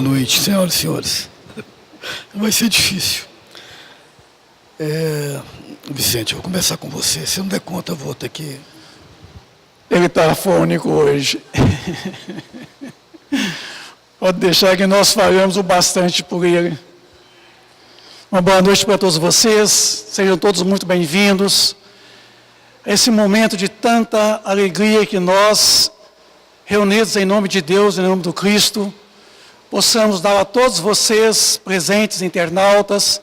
noite, senhoras e senhores. Vai ser difícil. Vicente, eu vou começar com você. Se não der conta, eu vou ter que... Ele está afônico hoje. Pode deixar que nós falamos o bastante por ele. Uma boa noite para todos vocês. Sejam todos muito bem-vindos. Esse momento de tanta alegria que nós, reunidos em nome de Deus, em nome do Cristo, possamos dar a todos vocês, presentes, internautas,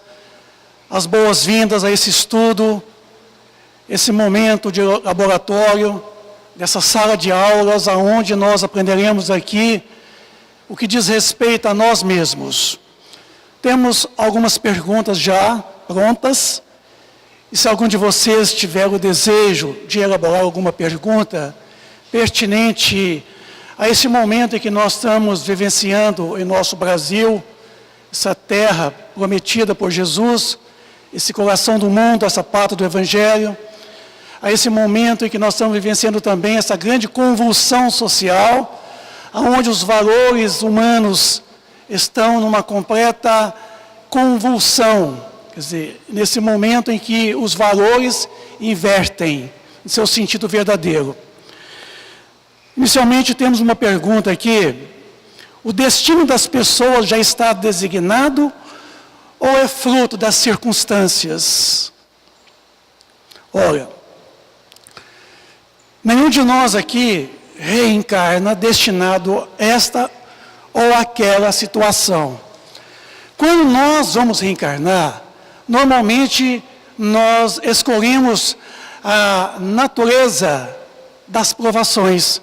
as boas-vindas a esse estudo, esse momento de laboratório, dessa sala de aulas, onde nós aprenderemos aqui o que diz respeito a nós mesmos. Temos algumas perguntas já prontas, e se algum de vocês tiver o desejo de elaborar alguma pergunta pertinente a esse momento em que nós estamos vivenciando em nosso Brasil, essa terra prometida por Jesus, esse coração do mundo, essa pátria do Evangelho, a esse momento em que nós estamos vivenciando também essa grande convulsão social, onde os valores humanos estão numa completa convulsão, quer dizer, nesse momento em que os valores invertem em seu sentido verdadeiro. Inicialmente temos uma pergunta aqui: o destino das pessoas já está designado ou é fruto das circunstâncias? Olha, nenhum de nós aqui reencarna destinado a esta ou aquela situação. Quando nós vamos reencarnar, normalmente nós escolhemos a natureza das provações.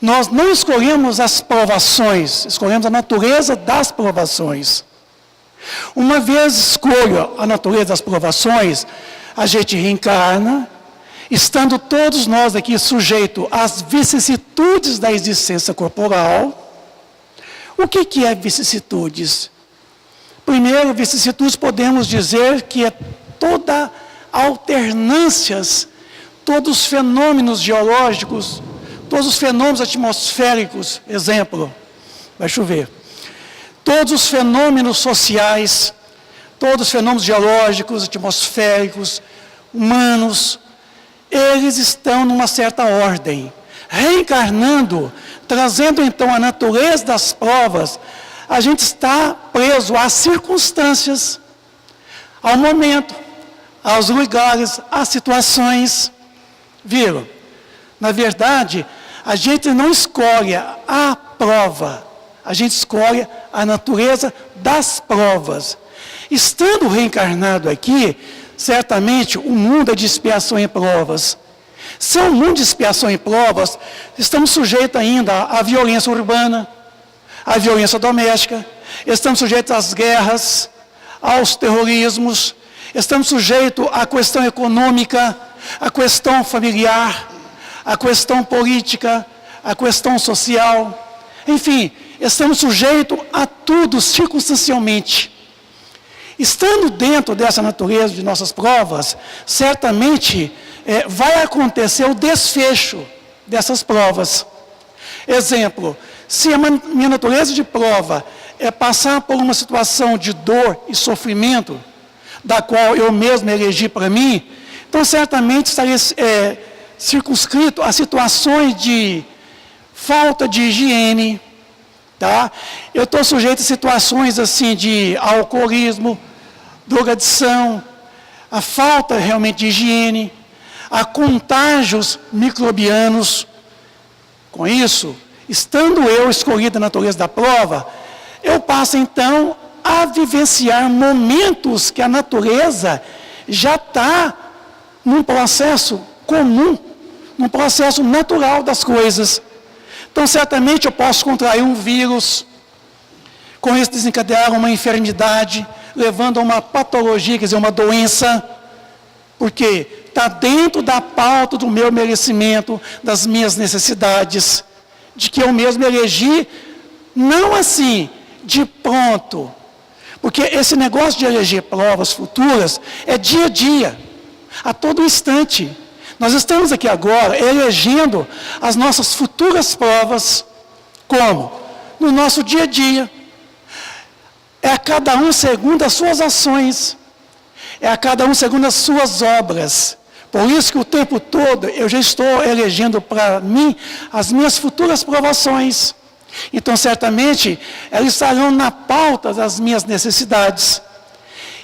Nós não escolhemos as provações, escolhemos a natureza das provações. Uma vez escolha a natureza das provações, a gente reencarna, estando todos nós aqui sujeitos às vicissitudes da existência corporal. O que é vicissitudes? Primeiro, vicissitudes podemos dizer que é toda alternâncias, todos os fenômenos geológicos, todos os fenômenos atmosféricos, exemplo, vai chover. Todos os fenômenos sociais, todos os fenômenos geológicos, atmosféricos, humanos, eles estão numa certa ordem. Reencarnando, trazendo então a natureza das provas, a gente está preso às circunstâncias, ao momento, aos lugares, às situações. Viram? Na verdade, a gente não escolhe a prova, a gente escolhe a natureza das provas. Estando reencarnado aqui, certamente o mundo é de expiação e provas. Se é um mundo de expiação e provas, estamos sujeitos ainda à violência urbana, à violência doméstica, estamos sujeitos às guerras, aos terrorismos, estamos sujeitos à questão econômica, à questão familiar, à questão política, à questão social. Enfim, estamos sujeitos a tudo circunstancialmente. Estando dentro dessa natureza de nossas provas, certamente vai acontecer o desfecho dessas provas. Exemplo, se a minha natureza de prova é passar por uma situação de dor e sofrimento, da qual eu mesmo elegi para mim, então certamente estarei circunscrito a situações de falta de higiene, tá? Eu estou sujeito a situações assim de alcoolismo, drogadição, a falta realmente de higiene, a contágios microbianos. Com isso, estando eu escolhido na natureza da prova, eu passo então a vivenciar momentos que a natureza já está num processo comum, num processo natural das coisas. Então, certamente eu posso contrair um vírus, com isso desencadear uma enfermidade, levando a uma patologia, quer dizer, uma doença, porque está dentro da pauta do meu merecimento, das minhas necessidades, de que eu mesmo elegi, não assim, de pronto, porque esse negócio de eleger provas futuras é dia a dia, a todo instante. Nós estamos aqui agora elegendo as nossas futuras provas, como? No nosso dia a dia, é a cada um segundo as suas ações, é a cada um segundo as suas obras. Por isso que o tempo todo eu já estou elegendo para mim as minhas futuras provações. Então, certamente, elas estarão na pauta das minhas necessidades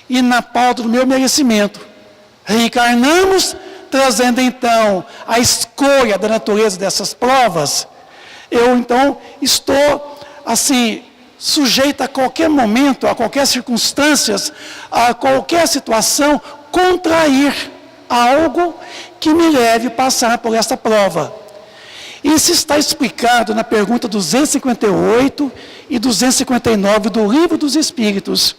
e na pauta do meu merecimento. Reencarnamos, trazendo então a escolha da natureza dessas provas. Eu então estou assim sujeito a qualquer momento, a qualquer circunstância, a qualquer situação, contrair algo que me leve a passar por essa prova. Isso está explicado na pergunta 258 e 259 do Livro dos Espíritos.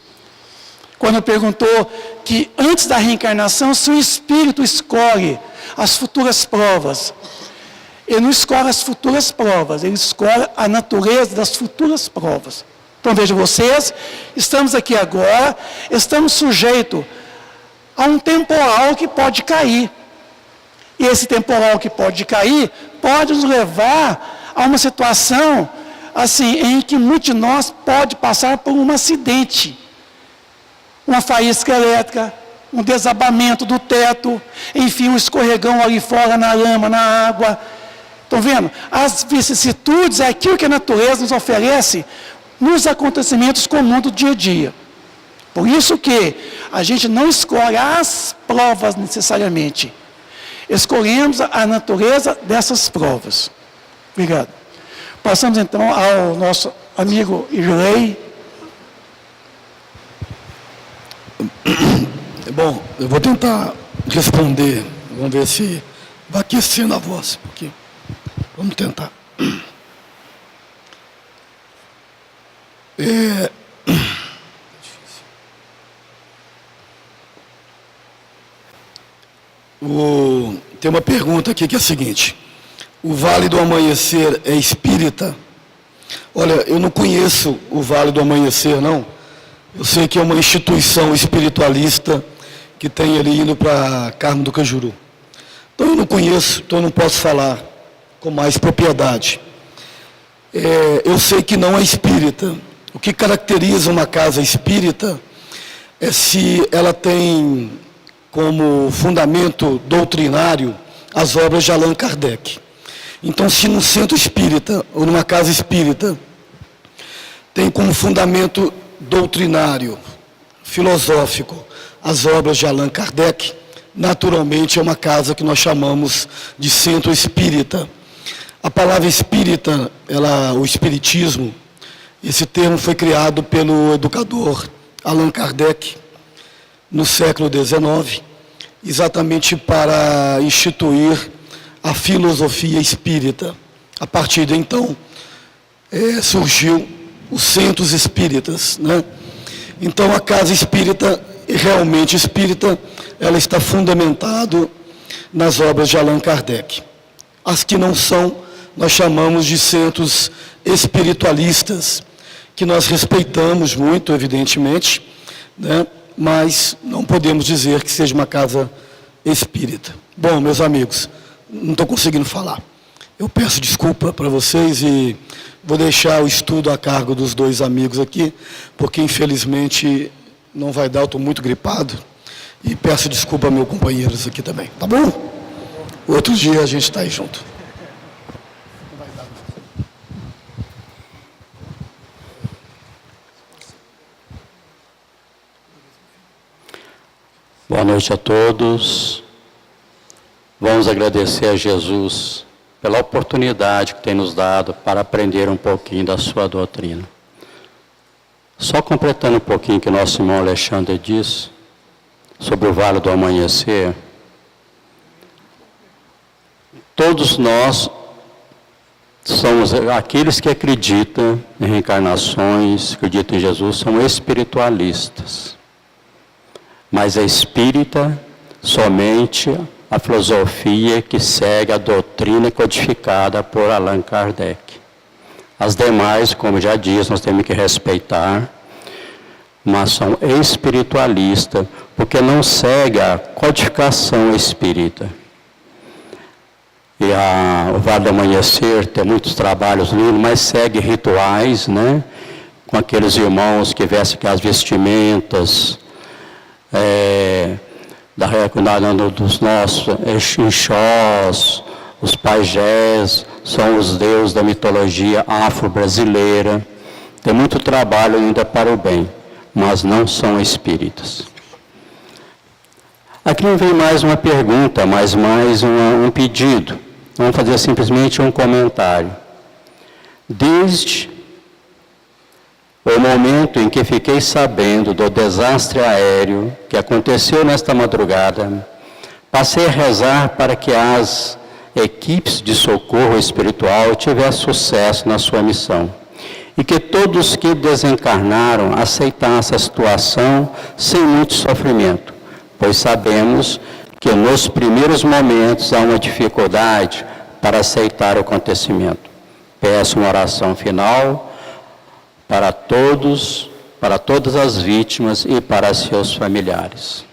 Quando perguntou que antes da reencarnação, se o espírito escolhe as futuras provas. Ele não escolhe as futuras provas, ele escolhe a natureza das futuras provas. Então vejam vocês, estamos aqui agora, estamos sujeitos a um temporal que pode cair. E esse temporal que pode cair, pode nos levar a uma situação assim, em que muitos de nós pode passar por um acidente. Uma faísca elétrica, um desabamento do teto, enfim, um escorregão ali fora na lama, na água. Estão vendo? As vicissitudes é aquilo que a natureza nos oferece nos acontecimentos comuns do dia a dia. Por isso que a gente não escolhe as provas necessariamente. Escolhemos a natureza dessas provas. Obrigado. Passamos então ao nosso amigo Irlei. Bom, eu vou tentar responder. Vamos ver se vai aquecendo a voz. Porque vamos tentar. Tem uma pergunta aqui que é a seguinte: o Vale do Amanhecer é espírita? Olha, eu não conheço o Vale do Amanhecer, não. Eu sei que é uma instituição espiritualista que tem ali indo para Carmo do Cajuru. Então eu não conheço, então eu não posso falar com mais propriedade. Eu sei que não é espírita. O que caracteriza uma casa espírita é se ela tem como fundamento doutrinário as obras de Allan Kardec. Então, se num centro espírita ou numa casa espírita tem como fundamento doutrinário, filosófico, as obras de Allan Kardec, naturalmente é uma casa que nós chamamos de centro espírita. A palavra espírita, o espiritismo, esse termo foi criado pelo educador Allan Kardec no século XIX, exatamente para instituir a filosofia espírita. A partir de então, surgiu os centros espíritas, né? Então, a casa espírita, realmente espírita, ela está fundamentada nas obras de Allan Kardec. As que não são, nós chamamos de centros espiritualistas, que nós respeitamos muito, evidentemente, né? Mas não podemos dizer que seja uma casa espírita. Bom, meus amigos, não estou conseguindo falar. Eu peço desculpa para vocês e vou deixar o estudo a cargo dos dois amigos aqui, porque infelizmente não vai dar, eu estou muito gripado. E peço desculpa a meus companheiros aqui também, tá bom? Outro dia a gente está aí junto. Boa noite a todos. Vamos agradecer a Jesus pela oportunidade que tem nos dado para aprender um pouquinho da sua doutrina. Só completando um pouquinho o que nosso irmão Alexandre disse sobre o Vale do Amanhecer, todos nós somos aqueles que acreditam em reencarnações, acreditam em Jesus, são espiritualistas. Mas é espírita somente a filosofia que segue a doutrina codificada por Allan Kardec. As demais, como já diz, nós temos que respeitar, mas são espiritualistas, porque não segue a codificação espírita. E o Vale do Amanhecer tem muitos trabalhos lindos, mas segue rituais, né? com aqueles irmãos que vestem as vestimentas dos nossos Exós, os pajés, são os deuses da mitologia afro-brasileira. Tem muito trabalho ainda para o bem, mas não são espíritas. Aqui não vem mais uma pergunta, mas mais um pedido. Vamos fazer simplesmente um comentário. Desde o momento em que fiquei sabendo do desastre aéreo que aconteceu nesta madrugada, passei a rezar para que as equipes de socorro espiritual tivessem sucesso na sua missão e que todos que desencarnaram aceitassem a situação sem muito sofrimento, pois sabemos que nos primeiros momentos há uma dificuldade para aceitar o acontecimento. Peço uma oração final para todos, para todas as vítimas e para seus familiares.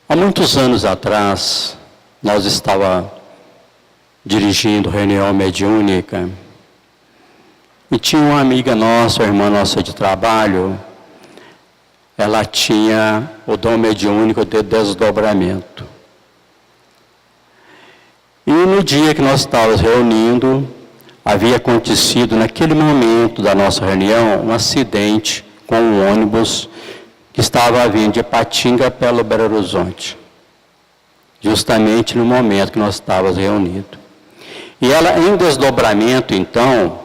Há muitos anos atrás, nós estávamos dirigindo reunião mediúnica e tinha uma amiga nossa, uma irmã nossa de trabalho, ela tinha o dom mediúnico de desdobramento. E no dia que nós estávamos reunindo, havia acontecido naquele momento da nossa reunião um acidente com um ônibus que estava vindo de Patinga pelo Belo Horizonte, justamente no momento que nós estávamos reunidos. E ela, em desdobramento, então,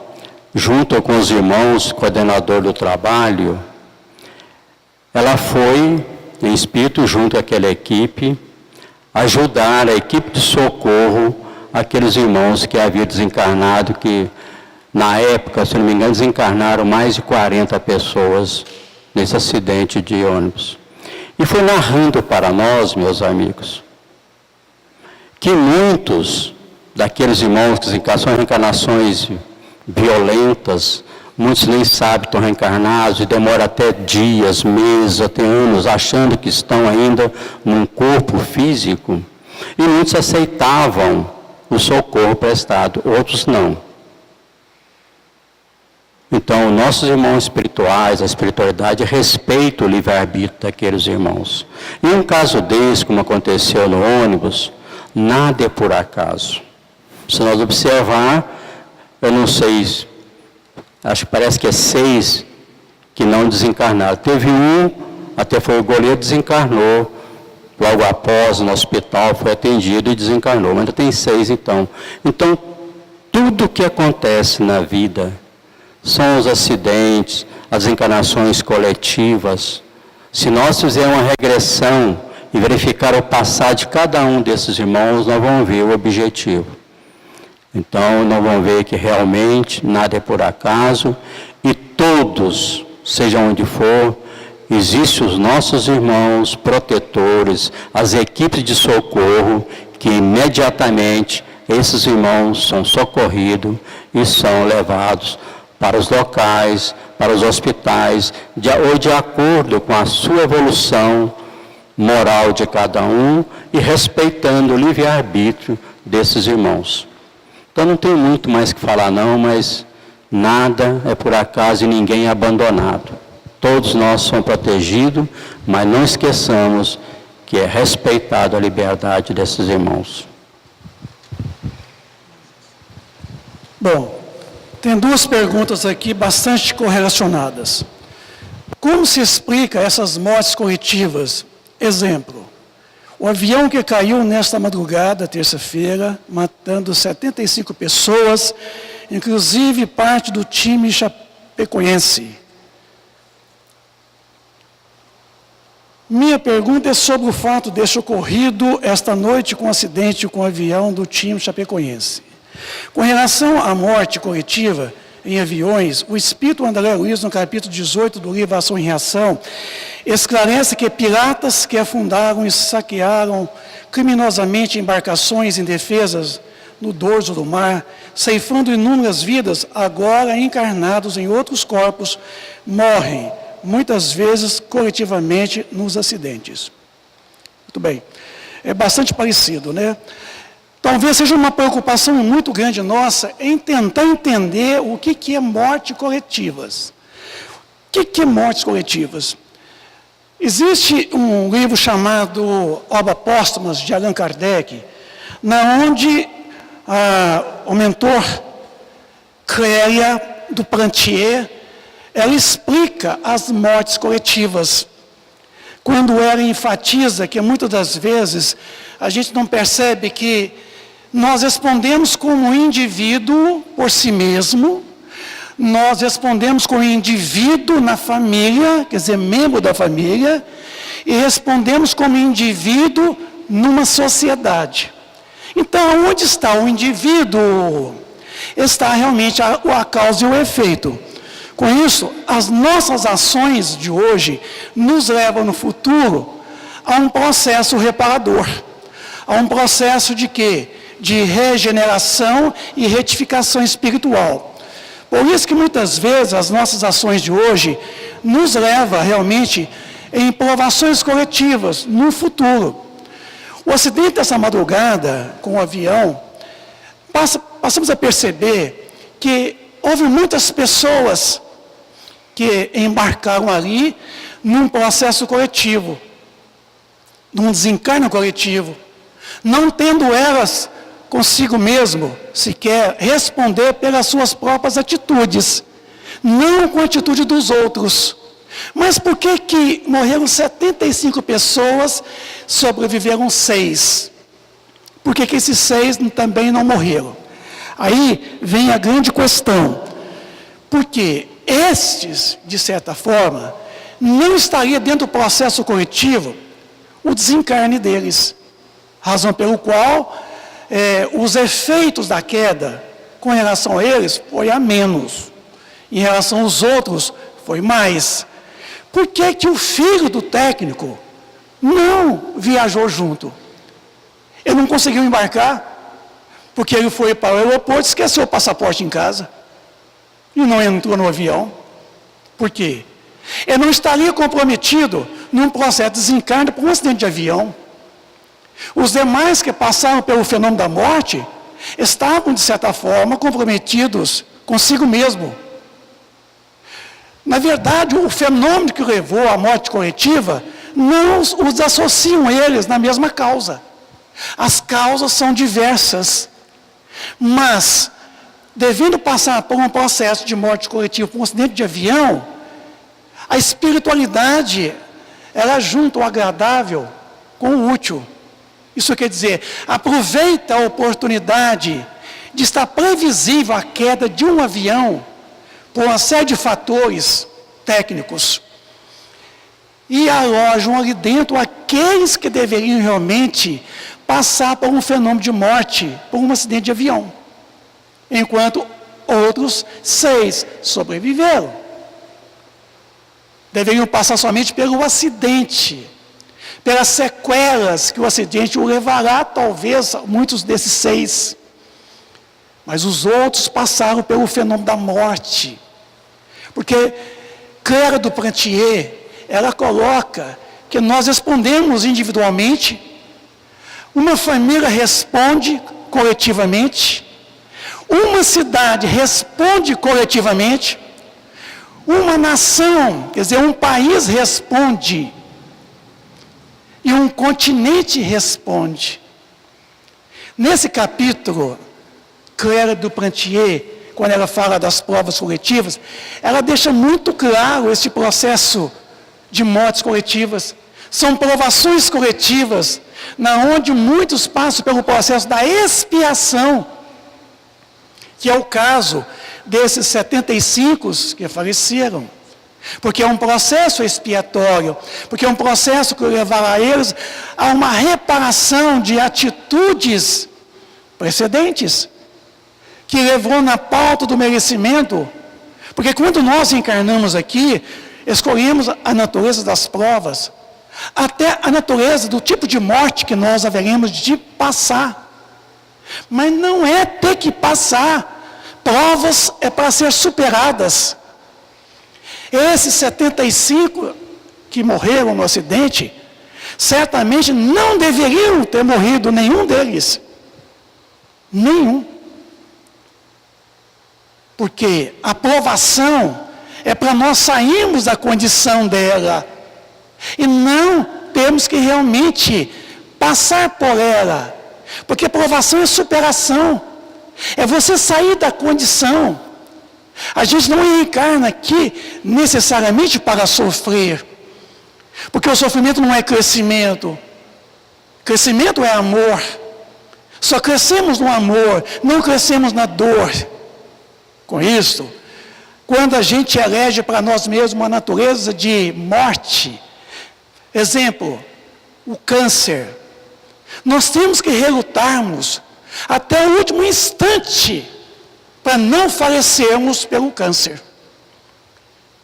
junto com os irmãos coordenador do trabalho, ela foi, em espírito, junto àquela equipe, ajudar a equipe de socorro aqueles irmãos que haviam desencarnado, que na época, se não me engano, desencarnaram mais de 40 pessoas nesse acidente de ônibus. E foi narrando para nós, meus amigos, que muitos daqueles irmãos que desencarnaram são reencarnações violentas, muitos nem sabem que estão reencarnados e demora até dias, meses, até anos, achando que estão ainda num corpo físico. E muitos aceitavam o socorro prestado, outros não. Então, nossos irmãos espirituais, a espiritualidade, respeita o livre-arbítrio daqueles irmãos. E um caso desse, como aconteceu no ônibus, nada é por acaso. Se nós observar, eu não sei, acho que parece que é 6 que não desencarnaram. Teve um, até foi o goleiro, desencarnou, logo após no hospital, foi atendido e desencarnou. Mas ainda tem 6 então. Então, tudo que acontece na vida, são os acidentes, as encarnações coletivas. Se nós fizermos uma regressão e verificar o passado de cada um desses irmãos, nós vamos ver o objetivo. Então, nós vamos ver que realmente nada é por acaso e todos, seja onde for, existem os nossos irmãos protetores, as equipes de socorro, que imediatamente esses irmãos são socorridos e são levados para os locais, para os hospitais, ou de acordo com a sua evolução moral de cada um e respeitando o livre-arbítrio desses irmãos. Então não tem muito mais que falar não, mas nada é por acaso e ninguém é abandonado. Todos nós somos protegidos, mas não esqueçamos que é respeitado a liberdade desses irmãos. Bom, tem 2 perguntas aqui bastante correlacionadas. Como se explica essas mortes coletivas? Exemplo, o avião que caiu nesta madrugada, terça-feira, matando 75 pessoas, inclusive parte do time chapecoense. Minha pergunta é sobre o fato deste ocorrido esta noite com um acidente com o avião do time chapecoense. Com relação à morte coletiva em aviões, o Espírito André Luiz, no capítulo 18 do livro Ação e Reação, esclarece que piratas que afundaram e saquearam criminosamente embarcações indefesas no dorso do mar, ceifando inúmeras vidas, agora encarnados em outros corpos, morrem, muitas vezes coletivamente, nos acidentes. Muito bem. É bastante parecido, né? talvez seja uma preocupação muito grande nossa em tentar entender o que é morte coletivas. O que é mortes coletivas? Existe um livro chamado Obras Póstumas, de Allan Kardec, na onde o mentor Clélia do Plantier, ela explica as mortes coletivas, quando ela enfatiza que muitas das vezes a gente não percebe que nós respondemos como indivíduo por si mesmo, nós respondemos como indivíduo na família, quer dizer, membro da família, e respondemos como indivíduo numa sociedade. Então, onde está o indivíduo? Está realmente a causa e o efeito. Com isso, as nossas ações de hoje nos levam no futuro a um processo reparador, a um processo de quê? De regeneração e retificação espiritual. Por isso que muitas vezes as nossas ações de hoje nos levam realmente em provações coletivas no futuro. O acidente dessa madrugada com o avião, passamos a perceber que houve muitas pessoas que embarcaram ali num processo coletivo, num desencarno coletivo, não tendo elas consigo mesmo sequer responder pelas suas próprias atitudes, não com a atitude dos outros. Mas por que morreram 75 pessoas, sobreviveram 6? Por que esses 6 também não morreram? Aí vem a grande questão. Porque estes, de certa forma, não estaria dentro do processo coletivo o desencarne deles. Razão pelo qual os efeitos da queda com relação a eles foi a menos. Em relação aos outros, foi mais. Por que o filho do técnico não viajou junto? Ele não conseguiu embarcar, porque ele foi para o aeroporto e esqueceu o passaporte em casa. E não entrou no avião. Por quê? Ele não estaria comprometido num processo de desencarne por um acidente de avião. Os demais que passaram pelo fenômeno da morte estavam, de certa forma, comprometidos consigo mesmo. Na verdade, o fenômeno que levou à morte coletiva não os associam eles na mesma causa. As causas são diversas, mas, devendo passar por um processo de morte coletiva, por um acidente de avião, a espiritualidade, ela junta o agradável com o útil. Isso quer dizer, aproveita a oportunidade de estar previsível a queda de um avião por uma série de fatores técnicos e alojam ali dentro aqueles que deveriam realmente passar por um fenômeno de morte, por um acidente de avião, enquanto outros 6 sobreviveram. Deveriam passar somente pelo acidente, pelas sequelas que o acidente o levará, talvez, muitos desses 6. Mas os outros passaram pelo fenômeno da morte. Porque Clélia do Plantier, ela coloca que nós respondemos individualmente, uma família responde coletivamente, uma cidade responde coletivamente, uma nação, quer dizer, um país responde, e um continente responde. Nesse capítulo, Clélia do Plantier, quando ela fala das provas coletivas, ela deixa muito claro esse processo de mortes coletivas. São provações coletivas, na onde muitos passam pelo processo da expiação, que é o caso desses 75 que faleceram. Porque é um processo expiatório, porque é um processo que levará eles a uma reparação de atitudes precedentes, que levou na pauta do merecimento. Porque quando nós encarnamos aqui, escolhemos a natureza das provas, até a natureza do tipo de morte que nós haveremos de passar. Mas não é ter que passar, provas é para ser superadas. Esses 75 que morreram no acidente, certamente não deveriam ter morrido nenhum deles. Nenhum. Porque a provação é para nós sairmos da condição dela. E não temos que realmente passar por ela. Porque provação é superação. É você sair da condição. A gente não reencarna aqui necessariamente para sofrer. Porque o sofrimento não é crescimento. Crescimento é amor. Só crescemos no amor, não crescemos na dor. Com isso, quando a gente elege para nós mesmos uma natureza de morte, exemplo, o câncer, nós temos que relutarmos até o último instante para não falecermos pelo câncer.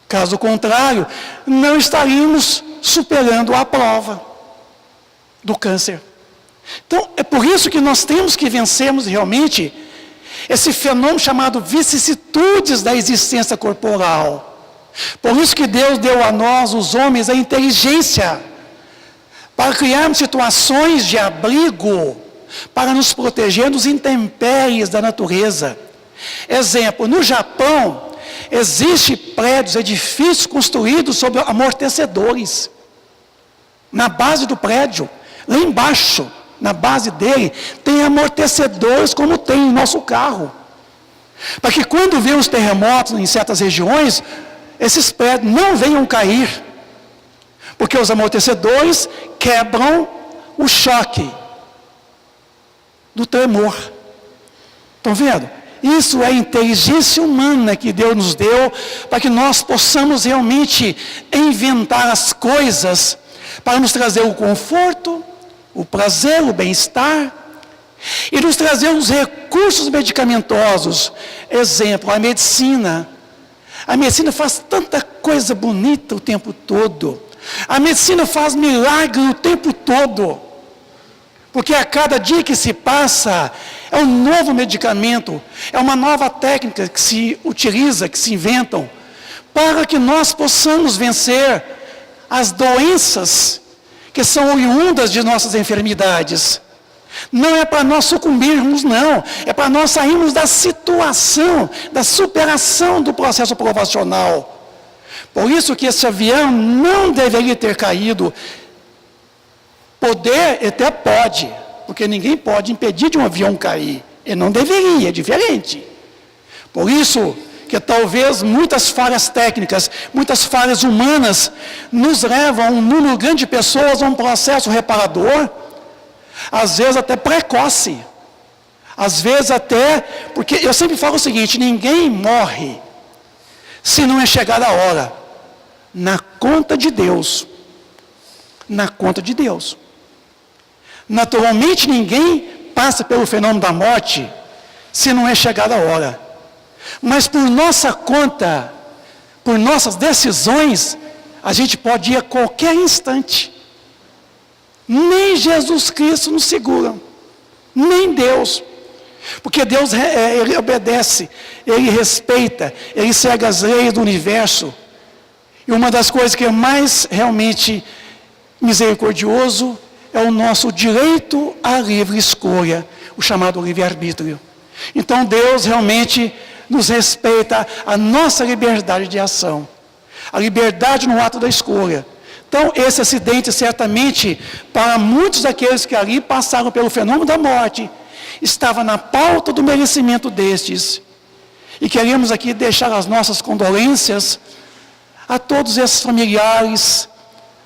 Caso contrário, não estaríamos superando a prova do câncer. Então, é por isso que nós temos que vencermos realmente esse fenômeno chamado vicissitudes da existência corporal. Por isso que Deus deu a nós, os homens, a inteligência para criarmos situações de abrigo, para nos proteger dos intempéries da natureza. Exemplo, no Japão, existem prédios, edifícios construídos sobre amortecedores. Na base do prédio, lá embaixo, na base dele, tem amortecedores como tem em nosso carro. Para que quando vem os terremotos em certas regiões, esses prédios não venham cair. Porque os amortecedores quebram o choque do tremor. Estão vendo? Isso é a inteligência humana que Deus nos deu para que nós possamos realmente inventar as coisas para nos trazer o conforto, o prazer, o bem-estar e nos trazer os recursos medicamentosos. Exemplo, a medicina. A medicina faz tanta coisa bonita o tempo todo. A medicina faz milagre o tempo todo. Porque a cada dia que se passa, é um novo medicamento, é uma nova técnica que se utiliza, que se inventam, para que nós possamos vencer as doenças que são oriundas de nossas enfermidades. Não é para nós sucumbirmos, não. É para nós sairmos da situação, da superação do processo provacional. Por isso que esse avião não deveria ter caído. Poder até pode, porque ninguém pode impedir de um avião cair. Ele não deveria, é diferente. Por isso que talvez muitas falhas técnicas, muitas falhas humanas, nos levam um número grande de pessoas a um processo reparador, às vezes até precoce. Às vezes até, porque eu sempre falo o seguinte, ninguém morre se não é chegada a hora. Na conta de Deus. Na conta de Deus. Naturalmente ninguém passa pelo fenômeno da morte se não é chegada a hora. Mas por nossa conta, por nossas decisões, a gente pode ir a qualquer instante. Nem Jesus Cristo nos segura, nem Deus. Porque Deus, Ele obedece, Ele respeita, Ele segue as leis do universo. E uma das coisas que é mais realmente misericordioso é o nosso direito à livre escolha, o chamado livre-arbítrio. Então Deus realmente nos respeita a nossa liberdade de ação, a liberdade no ato da escolha. Então esse acidente certamente, para muitos daqueles que ali passaram pelo fenômeno da morte, estava na pauta do merecimento destes. E queremos aqui deixar as nossas condolências a todos esses familiares,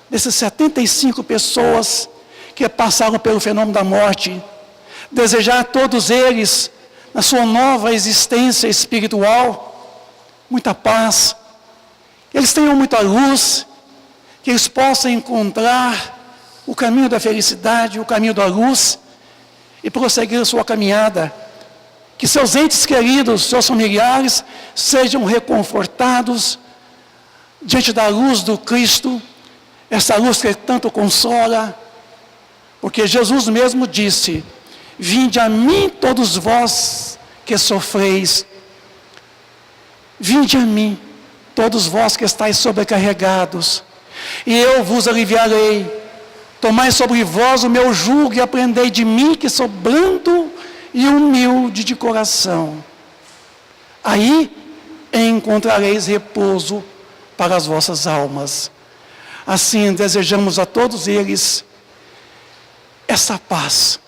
dessas 75 pessoas que passaram pelo fenômeno da morte. Desejar a todos eles, na sua nova existência espiritual, muita paz, que eles tenham muita luz, que eles possam encontrar o caminho da felicidade, o caminho da luz, e prosseguir a sua caminhada. Que seus entes queridos, seus familiares, sejam reconfortados diante da luz do Cristo, essa luz que tanto consola, porque Jesus mesmo disse: vinde a mim todos vós que sofreis, vinde a mim todos vós que estáis sobrecarregados, e eu vos aliviarei. Tomai sobre vós o meu jugo e aprendei de mim, que sou brando e humilde de coração. Aí encontrareis repouso para as vossas almas. Assim, desejamos a todos eles essa paz,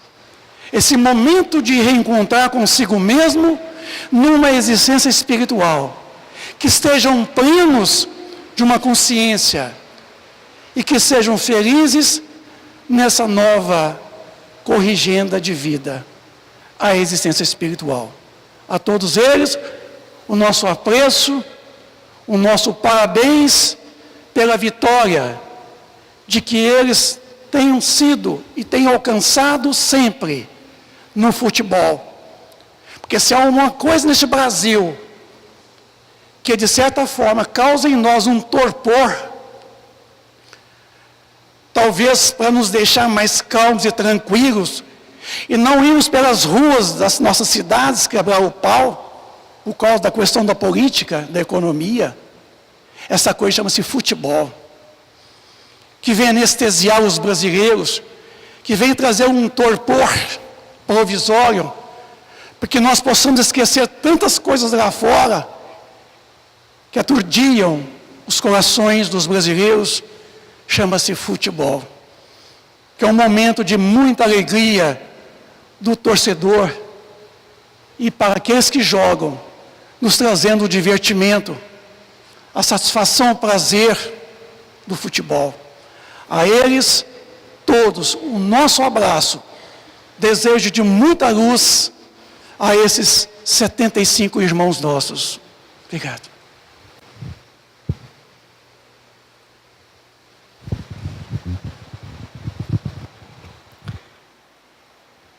esse momento de reencontrar consigo mesmo numa existência espiritual, que estejam plenos de uma consciência e que sejam felizes nessa nova corrigenda de vida, a existência espiritual. A todos eles, o nosso apreço, o nosso parabéns pela vitória de que eles tenham sido e tenham alcançado sempre no futebol. Porque se há uma coisa neste Brasil que de certa forma causa em nós um torpor, talvez para nos deixar mais calmos e tranquilos, e não irmos pelas ruas das nossas cidades quebrar o pau, por causa da questão da política, da economia, essa coisa chama-se futebol, que vem anestesiar os brasileiros, que vem trazer um torpor provisório, porque nós possamos esquecer tantas coisas lá fora, que aturdiam os corações dos brasileiros, chama-se futebol, que é um momento de muita alegria do torcedor, e para aqueles que jogam, nos trazendo o divertimento, a satisfação, o prazer do futebol. A eles, todos, o nosso abraço, desejo de muita luz a esses 75 irmãos nossos. Obrigado.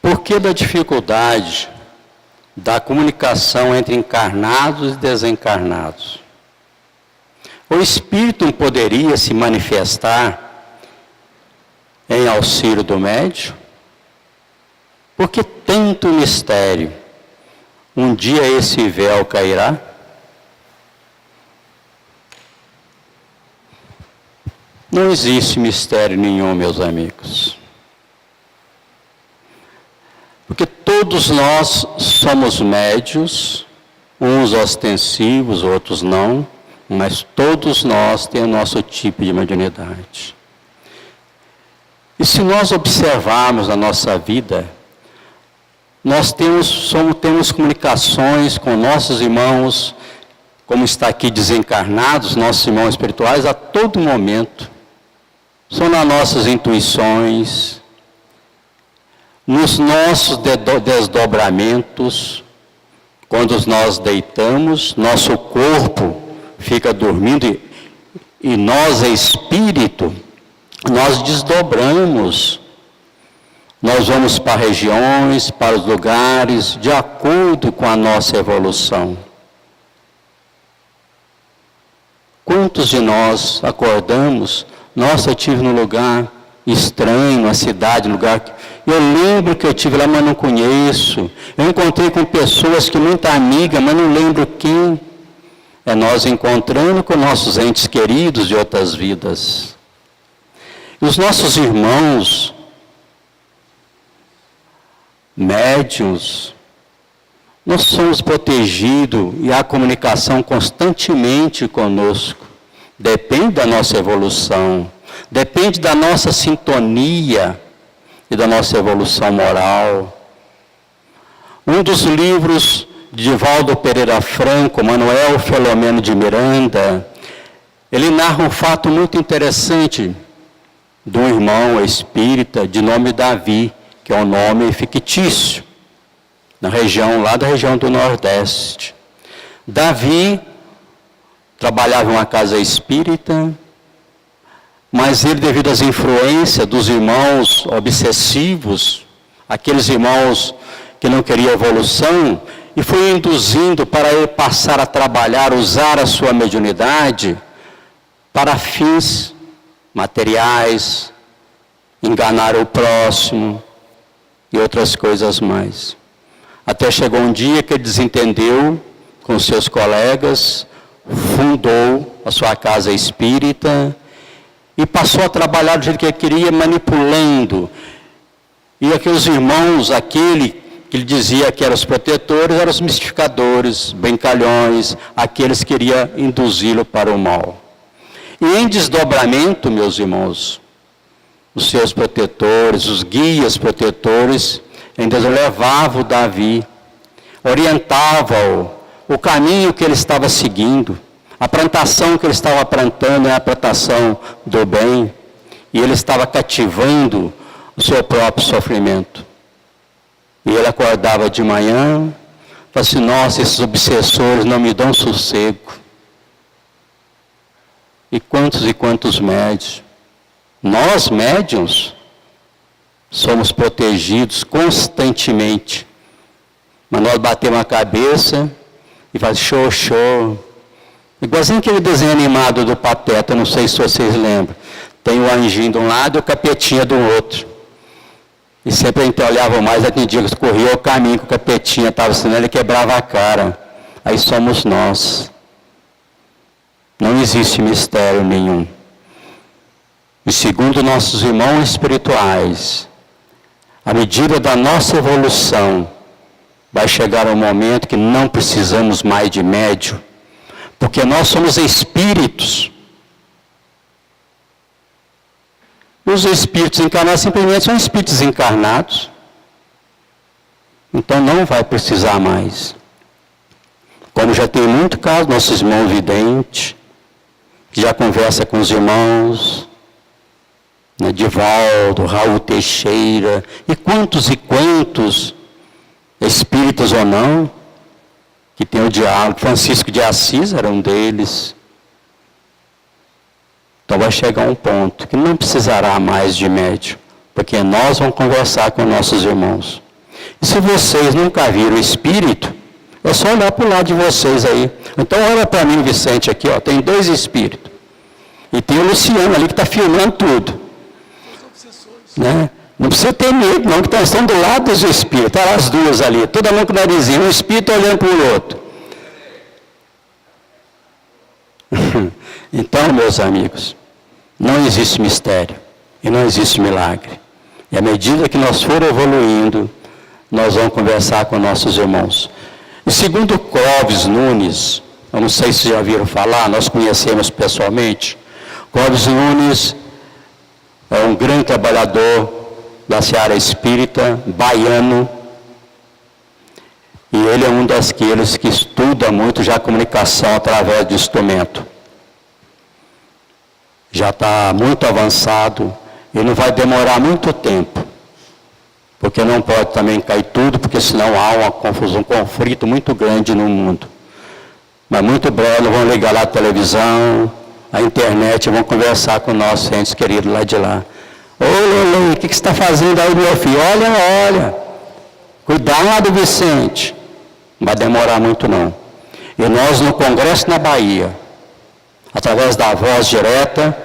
Por que da dificuldade da comunicação entre encarnados e desencarnados? O espírito não poderia se manifestar em auxílio do médium? Por que tanto mistério? Um dia esse véu cairá? Não existe mistério nenhum, meus amigos. Porque todos nós somos médios, uns ostensivos, outros não, mas todos nós temos o nosso tipo de mediunidade. E se nós observarmos a nossa vida, nós temos comunicações com nossos irmãos, como está aqui desencarnados, nossos irmãos espirituais, a todo momento. São nas nossas intuições, nos nossos desdobramentos, quando nós deitamos, nosso corpo fica dormindo e nós, espírito, nós desdobramos. Nós vamos para regiões, para os lugares, de acordo com a nossa evolução. Quantos de nós acordamos, nossa, eu estive num lugar estranho, uma cidade, um lugar que eu lembro que eu estive lá, mas não conheço. Eu encontrei com pessoas que muito amiga, mas não lembro quem. É nós encontrando com nossos entes queridos de outras vidas. E os nossos irmãos, médiuns, nós somos protegidos e há comunicação constantemente conosco. Depende da nossa evolução, depende da nossa sintonia e da nossa evolução moral. Um dos livros de Divaldo Pereira Franco, Manuel Filomeno de Miranda, ele narra um fato muito interessante de um irmão espírita de nome Davi, que é um nome fictício, lá da região do Nordeste. Davi trabalhava em uma casa espírita, mas ele, devido às influências dos irmãos obsessivos, aqueles irmãos que não queriam evolução, e foi induzindo para ele passar a trabalhar, usar a sua mediunidade para fins materiais, enganar o próximo e outras coisas mais. Até chegou um dia que ele desentendeu com seus colegas, fundou a sua casa espírita e passou a trabalhar do jeito que ele queria, manipulando. E aqueles irmãos, aquele que ele dizia que eram os protetores, eram os mistificadores, brincalhões, aqueles que queriam induzi-lo para o mal. E em desdobramento, meus irmãos, os seus protetores, os guias protetores, ainda levavam Davi, orientavam o caminho que ele estava seguindo, a plantação que ele estava plantando é a plantação do bem, e ele estava cativando o seu próprio sofrimento. E ele acordava de manhã, falava assim, nossa, esses obsessores não me dão sossego. E quantos médios? Nós, médiuns, somos protegidos constantemente. Mas nós batemos a cabeça e fazemos show. Igualzinho aquele desenho animado do Pateta, não sei se vocês lembram. Tem o anjinho de um lado e o capetinha do outro. E sempre a gente olhava mais, tem dia que corria o caminho que o capetinha estava ensinando, ele quebrava a cara. Aí somos nós. Não existe mistério nenhum. E segundo nossos irmãos espirituais, à medida da nossa evolução, vai chegar um momento que não precisamos mais de médium, porque nós somos espíritos. Os espíritos encarnados simplesmente são espíritos encarnados. Então não vai precisar mais. Como já tem muito caso, nossos irmãos videntes, que já conversa com os irmãos, né, Divaldo, Raul Teixeira, e quantos espíritas ou não, que tem o diálogo. Francisco de Assis era um deles. Então vai chegar um ponto que não precisará mais de médium, porque nós vamos conversar com nossos irmãos. E se vocês nunca viram o espírito, é só olhar para o lado de vocês aí. Então olha para mim, Vicente, aqui, ó, tem 2 espíritos. E tem o Luciano ali que está filmando tudo. Né? Não precisa ter medo, não, que estão do lado dos espíritos. Estão as duas ali, toda mão com o narizinho, um espírito olhando para o outro. Então, meus amigos, não existe mistério e não existe milagre. E à medida que nós for evoluindo, nós vamos conversar com nossos irmãos. E segundo Clóvis Nunes, eu não sei se já viram falar, nós conhecemos pessoalmente. Clóvis Nunes é um grande trabalhador da seara espírita, baiano, e ele é um daqueles que estuda muito já a comunicação através de instrumento. Já está muito avançado e não vai demorar muito tempo, porque não pode também cair tudo, porque senão há uma confusão, um conflito muito grande no mundo. Mas muito breve vão ligar lá a televisão, a internet, vão conversar com nossos entes queridos lá de lá. Ô Lele, o que você está fazendo aí, meu filho? Olha, cuidado, Vicente. Não vai demorar muito não. E nós no Congresso na Bahia, através da voz direta,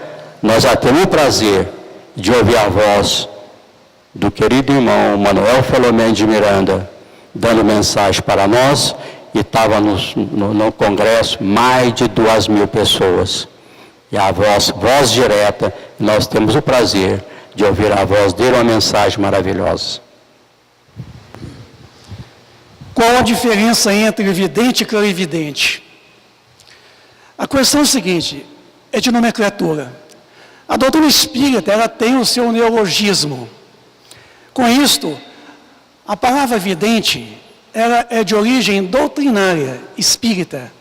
nós já temos o prazer de ouvir a voz do querido irmão Manuel Filomeno de Miranda, dando mensagem para nós, e estava no Congresso mais de 2.000 pessoas. E a voz direta, nós temos o prazer de ouvir a voz dele, uma mensagem maravilhosa. Qual a diferença entre vidente e clarividente? A questão é a seguinte, é de nomenclatura. A doutrina espírita, ela tem o seu neologismo. Com isto, a palavra vidente, ela é de origem doutrinária, espírita.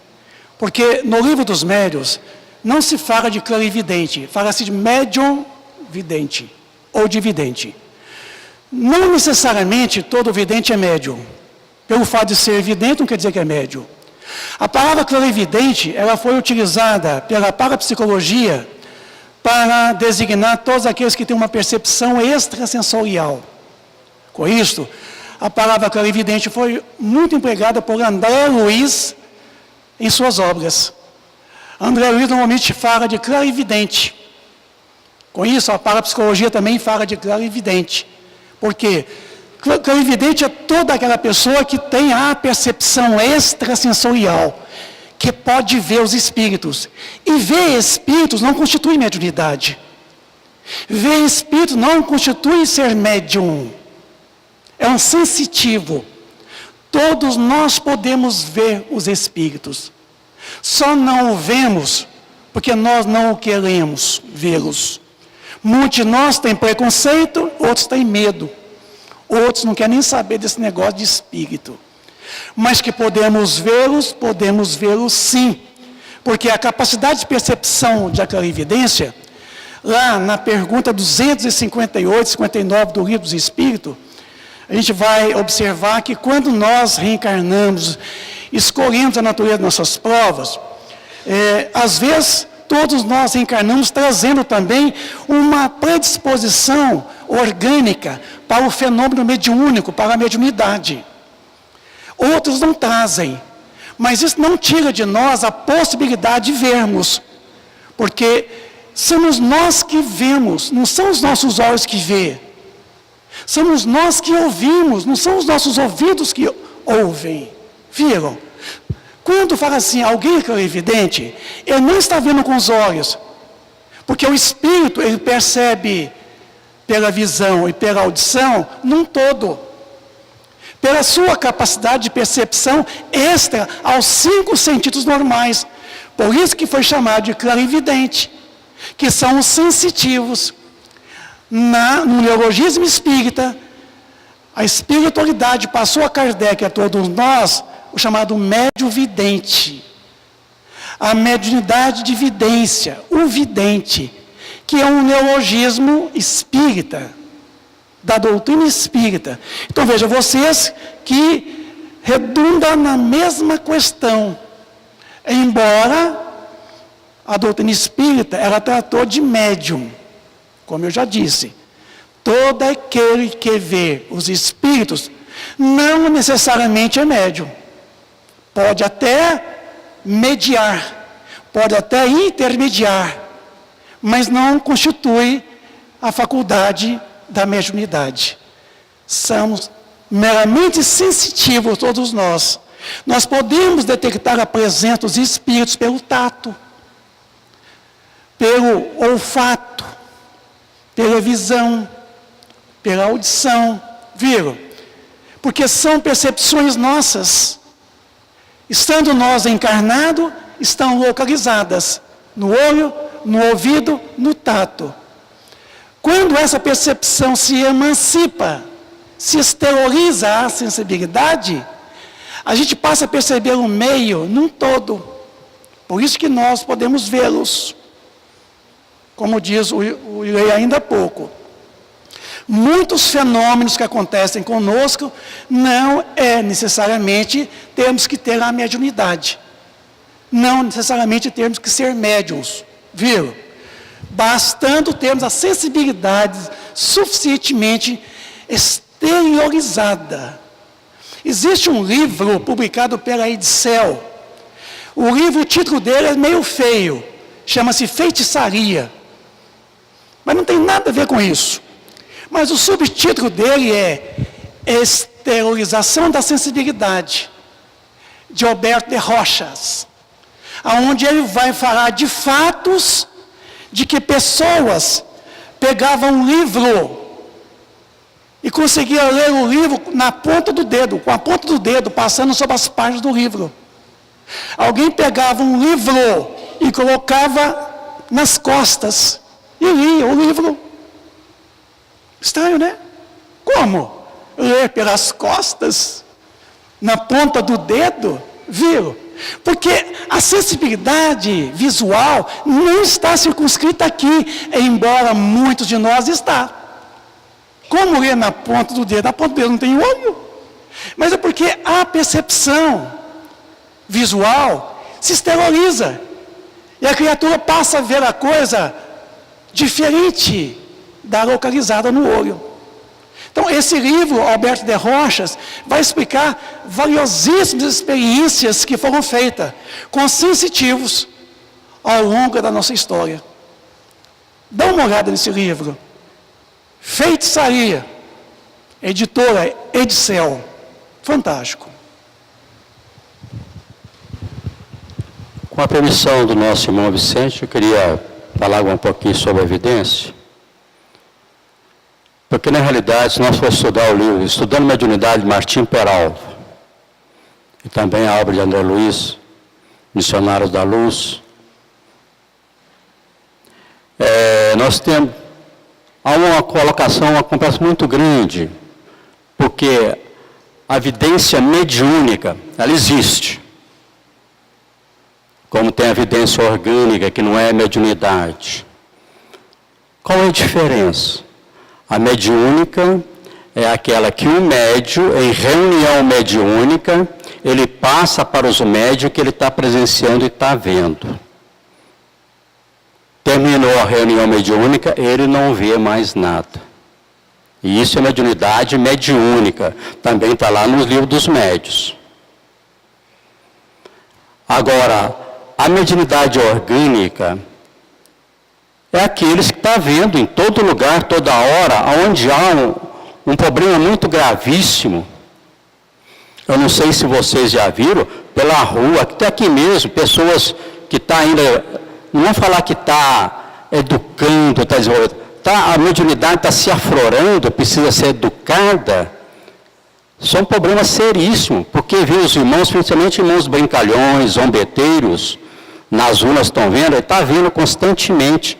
Porque no livro dos médiuns, não se fala de clarividente, fala-se de médium vidente, ou de vidente. Não necessariamente todo vidente é médium. Pelo fato de ser vidente, não quer dizer que é médium. A palavra clarividente, ela foi utilizada pela parapsicologia para designar todos aqueles que têm uma percepção extrasensorial. Com isto, a palavra clarividente foi muito empregada por André Luiz em suas obras. André Luiz normalmente fala de clarividente. Com isso, a parapsicologia também fala de clarividente. Por quê? Clarividente é toda aquela pessoa que tem a percepção extrasensorial, que pode ver os espíritos. E ver espíritos não constitui mediunidade. Ver espíritos não constitui ser médium. É um sensitivo. Todos nós podemos ver os espíritos. Só não o vemos porque nós não queremos vê-los. Muitos de nós têm preconceito, outros têm medo. Outros não querem nem saber desse negócio de espírito. Mas que podemos vê-los sim. Porque a capacidade de percepção de clarividência, lá na pergunta 258, 59 do Livro dos Espíritos, a gente vai observar que quando nós reencarnamos, escolhemos a natureza de nossas provas, às vezes todos nós reencarnamos trazendo também uma predisposição orgânica para o fenômeno mediúnico, para a mediunidade. Outros não trazem, mas isso não tira de nós a possibilidade de vermos, porque somos nós que vemos, não são os nossos olhos que vê. Somos nós que ouvimos, não são os nossos ouvidos que ouvem. Viram? Quando fala assim, alguém é clarividente, ele não está vendo com os olhos, porque o espírito, ele percebe pela visão e pela audição, num todo. Pela sua capacidade de percepção extra aos 5 sentidos normais. Por isso que foi chamado de clarividente, que são os sensitivos. No neologismo espírita, a espiritualidade passou a Kardec, a todos nós, o chamado médio-vidente. A mediunidade de vidência, o vidente, que é um neologismo espírita, da doutrina espírita. Então veja, vocês que redundam na mesma questão, embora a doutrina espírita, ela tratou de médium. Como eu já disse, todo aquele que vê os espíritos não necessariamente é médium. Pode até mediar, pode até intermediar, mas não constitui a faculdade da mediunidade. Somos meramente sensitivos, todos nós. Nós podemos detectar a presença dos espíritos pelo tato, pelo olfato, pela visão, pela audição, viram? Porque são percepções nossas. Estando nós encarnados, estão localizadas no olho, no ouvido, no tato. Quando essa percepção se emancipa, se exterioriza a sensibilidade, a gente passa a perceber o meio num todo. Por isso que nós podemos vê-los. Como diz o Irei ainda há pouco. Muitos fenômenos que acontecem conosco, não é necessariamente termos que ter a mediunidade. Não necessariamente termos que ser médiuns. Viram? Bastando termos a sensibilidade suficientemente exteriorizada. Existe um livro publicado pela Edicel. O título dele é meio feio. Chama-se Feitiçaria. Mas não tem nada a ver com isso. Mas o subtítulo dele é Exteriorização da Sensibilidade, de Alberto de Rochas, onde ele vai falar de fatos de que pessoas pegavam um livro e conseguiam ler o livro na ponta do dedo, com a ponta do dedo passando sobre as páginas do livro. Alguém pegava um livro e colocava nas costas e lia o livro. Estranho, né? Como? Ler pelas costas, na ponta do dedo? Viram? Porque a sensibilidade visual não está circunscrita aqui, embora muitos de nós está. Como ler na ponta do dedo? Na ponta do dedo não tem olho. Mas é porque a percepção visual se exterioriza. E a criatura passa a ver a coisa diferente da localizada no olho. Então, esse livro, Alberto de Rochas, vai explicar valiosíssimas experiências que foram feitas com sensitivos ao longo da nossa história. Dá uma olhada nesse livro. Feitiçaria, editora Edicel. Fantástico. Com a permissão do nosso irmão Vicente, eu queria falar um pouquinho sobre a evidência. Porque, na realidade, se nós formos estudar o livro Estudando Mediunidade, de Martim Peralva, e também a obra de André Luiz, Missionários da Luz. Nós temos, há uma colocação, uma comparação muito grande, porque a evidência mediúnica, ela existe. Como tem a evidência orgânica, que não é mediunidade. Qual é a diferença? A mediúnica é aquela que o médium, em reunião mediúnica, ele passa para os médios que ele está presenciando e está vendo. Terminou a reunião mediúnica, ele não vê mais nada. E isso é mediunidade mediúnica. Também está lá nos livros dos médios. Agora, a mediunidade orgânica é aqueles que estão vendo em todo lugar, toda hora, onde há um problema muito gravíssimo. Eu não sei se vocês já viram, pela rua, até aqui mesmo, pessoas que estão ainda, não vou falar que está educando, está desenvolvendo, a mediunidade está se aflorando, precisa ser educada. São problemas seríssimos, porque vê os irmãos, principalmente irmãos brincalhões, zombeteiros, nas urnas estão vendo, ele está vendo constantemente.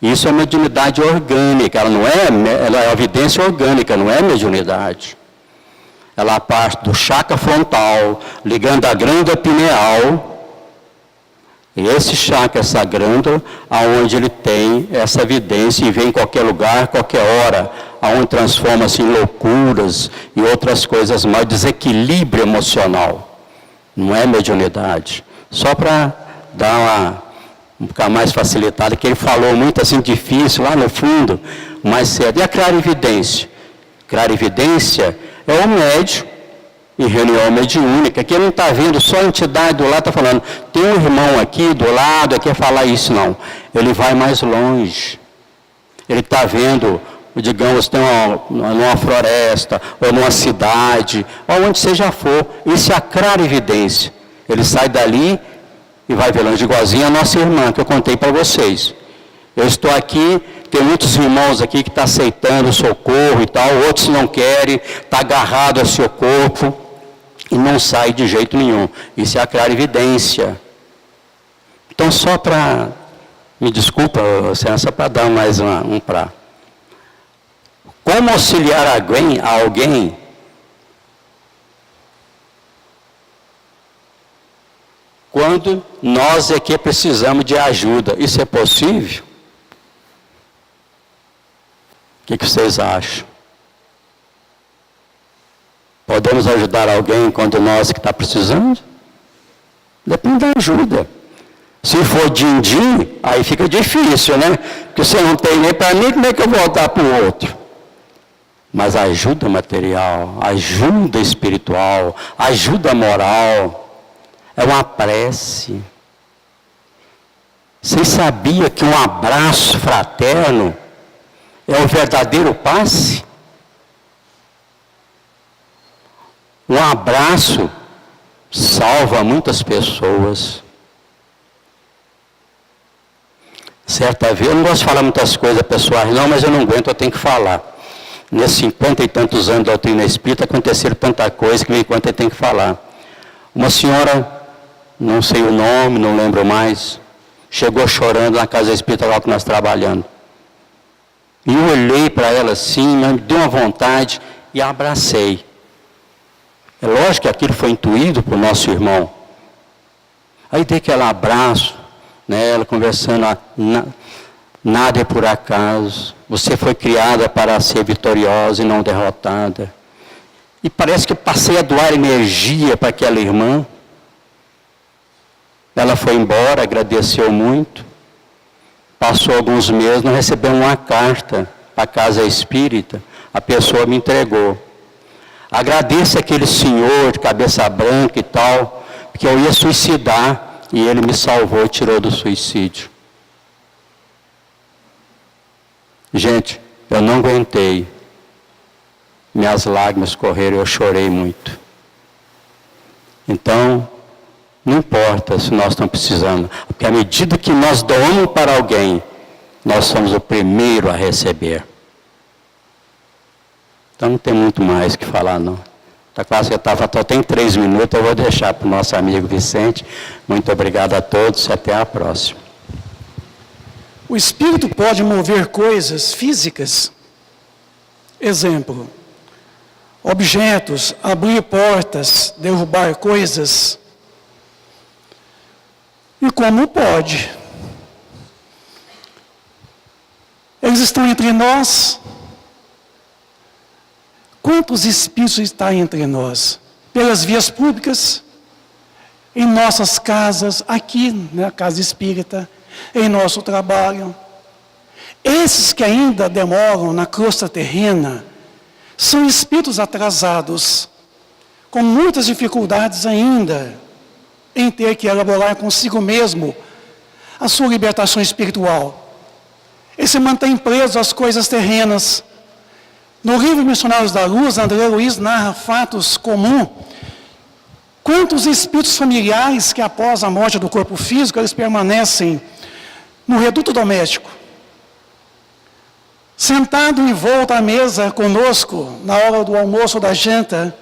Isso é mediunidade orgânica, ela é evidência orgânica, não é mediunidade. Ela parte do chakra frontal, ligando a glândula pineal, e esse chakra, essa glândula, aonde ele tem essa evidência e vem em qualquer lugar, qualquer hora, aonde transforma-se em loucuras e outras coisas mais, desequilíbrio emocional. Não é mediunidade. Só para dar ficar mais facilitada, que ele falou muito assim difícil, lá no fundo, mais cedo. E a clarividência? Clarividência é o médium em reunião mediúnica, que ele não está vendo só a entidade do lado, está falando, tem um irmão aqui do lado, quer falar isso, não. Ele vai mais longe. Ele está vendo, digamos, tem numa floresta, ou numa cidade, ou onde seja for. Isso é a clarividência. Ele sai dali e vai ver longe, igualzinho a nossa irmã, que eu contei para vocês. Eu estou aqui, tem muitos irmãos aqui que estão aceitando o socorro e tal, outros não querem, está agarrado ao seu corpo e não sai de jeito nenhum. Isso é a clarividência. Então, só para, me desculpa, Senhora, para dar mais um pra. Como auxiliar alguém quando nós é que precisamos de ajuda? Isso é possível? O que vocês acham? Podemos ajudar alguém quando nós que está precisando? Depende da ajuda. Se for din-din, aí fica difícil, né? Porque você não tem nem para mim, como é que eu vou dar para o outro? Mas ajuda material, ajuda espiritual, ajuda moral, é uma prece. Vocês sabiam que um abraço fraterno é o verdadeiro passe? Um abraço salva muitas pessoas. Certa vez, eu não gosto de falar muitas coisas pessoais não, mas eu não aguento, eu tenho que falar. Nesses 50 e tantos anos da doutrina espírita, aconteceram tanta coisa que, enquanto eu tenho que falar. Uma senhora, não sei o nome, não lembro mais, chegou chorando na casa espírita lá que nós trabalhando. E eu olhei para ela assim, me deu uma vontade e a abracei. É lógico que aquilo foi intuído por nosso irmão. Aí dei aquele abraço nela, conversando, nada é por acaso. Você foi criada para ser vitoriosa e não derrotada. E parece que passei a doar energia para aquela irmã. Ela foi embora, agradeceu muito. Passou alguns meses, não recebeu uma carta para a casa espírita. A pessoa me entregou. Agradeço aquele senhor de cabeça branca e tal, porque eu ia suicidar e ele me salvou, tirou do suicídio. Gente, eu não aguentei. Minhas lágrimas correram, eu chorei muito. Então, não importa se nós estamos precisando, porque à medida que nós doamos para alguém, nós somos o primeiro a receber. Então não tem muito mais que falar não. Está quase que tem 3 minutos, eu vou deixar para o nosso amigo Vicente. Muito obrigado a todos e até a próxima. O Espírito pode mover coisas físicas. Exemplo, objetos, abrir portas, derrubar coisas. E como pode? Eles estão entre nós. Quantos espíritos estão entre nós? Pelas vias públicas, em nossas casas, aqui na casa espírita, em nosso trabalho. Esses que ainda demoram na crosta terrena, são espíritos atrasados, com muitas dificuldades ainda, em ter que elaborar consigo mesmo a sua libertação espiritual. Ele se mantém preso às coisas terrenas. No livro Missionários da Luz, André Luiz narra fatos comuns. Quantos espíritos familiares que após a morte do corpo físico, eles permanecem no reduto doméstico, sentado em volta à mesa conosco, na hora do almoço ou da janta,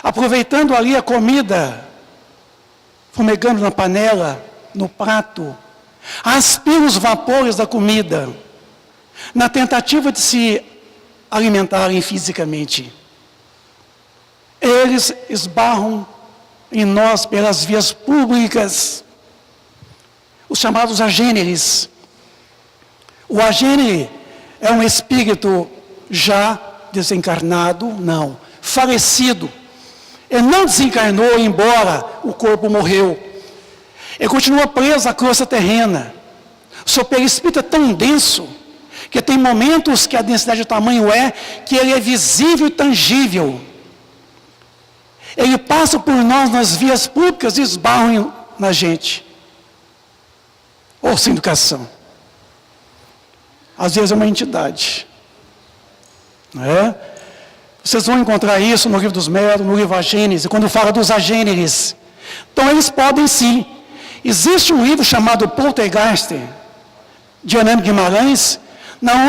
aproveitando ali a comida, fumegando na panela, no prato, aspira os vapores da comida, na tentativa de se alimentarem fisicamente. Eles esbarram em nós pelas vias públicas, os chamados agêneres. O agênere é um espírito já desencarnado, não, falecido. Ele não desencarnou, embora o corpo morreu. Ele continua preso à crosta terrena. O seu perispírito é tão denso, que tem momentos que a densidade de tamanho é que ele é visível e tangível. Ele passa por nós nas vias públicas e esbarra na gente. Ou sem educação. Às vezes é uma entidade. Não é? Vocês vão encontrar isso no livro dos Médiuns, no livro A Gênese, quando fala dos agêneres. Então eles podem sim. Existe um livro chamado Poltergeist, de Hernando Guimarães,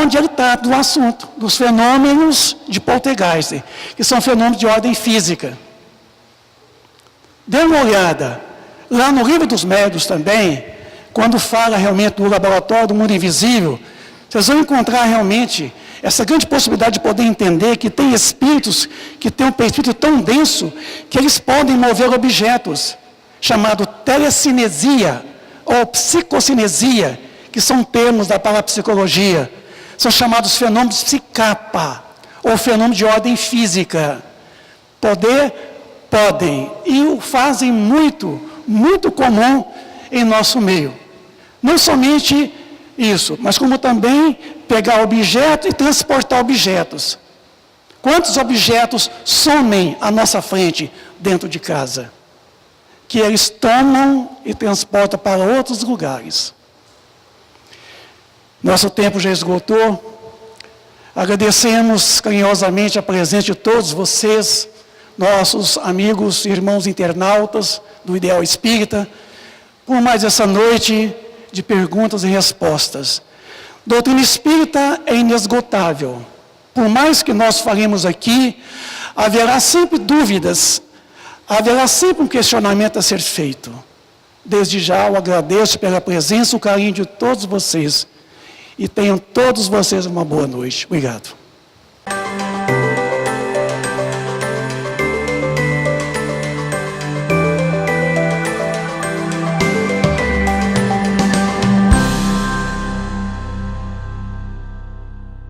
onde ele trata do assunto, dos fenômenos de poltergeist, que são fenômenos de ordem física. Dê uma olhada. Lá no livro dos Médiuns também, quando fala realmente do laboratório do mundo invisível, vocês vão encontrar realmente essa grande possibilidade de poder entender que tem espíritos que têm um perispírito tão denso que eles podem mover objetos, chamado telecinesia ou psicocinesia, que são termos da parapsicologia. São chamados fenômenos psicapa, ou fenômenos de ordem física. Podem, e o fazem muito, muito comum em nosso meio. Não somente isso, mas como também pegar objetos e transportar objetos. Quantos objetos somem à nossa frente dentro de casa? Que eles tomam e transportam para outros lugares. Nosso tempo já esgotou. Agradecemos carinhosamente a presença de todos vocês, nossos amigos e irmãos internautas do Ideal Espírita, por mais essa noite de perguntas e respostas. Doutrina espírita é inesgotável. Por mais que nós falemos aqui, haverá sempre dúvidas, haverá sempre um questionamento a ser feito. Desde já eu agradeço pela presença e o carinho de todos vocês. E tenham todos vocês uma boa noite. Obrigado.